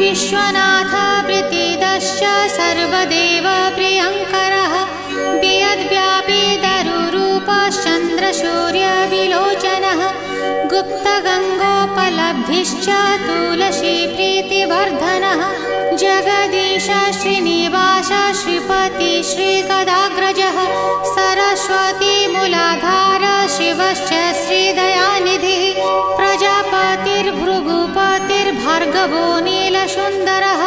विश्वनाथ प्रीतिदश्च सर्वदेव प्रियङ्करः वियद्व्यापी दरुरूपश्चन्द्रसूर्यविलोचनः गुप्तगङ्गोपलब्धिश्च तुलसी प्रीतिवर्धनः जगदीश श्रीनिवास श्रीपति श्रीगदाग्रजः सरस्वती मूलाधार शिवश्च श्रीदयानिधिः प्रजापतिर्भृगुपतिर्भार्गवो नीलसुन्दरः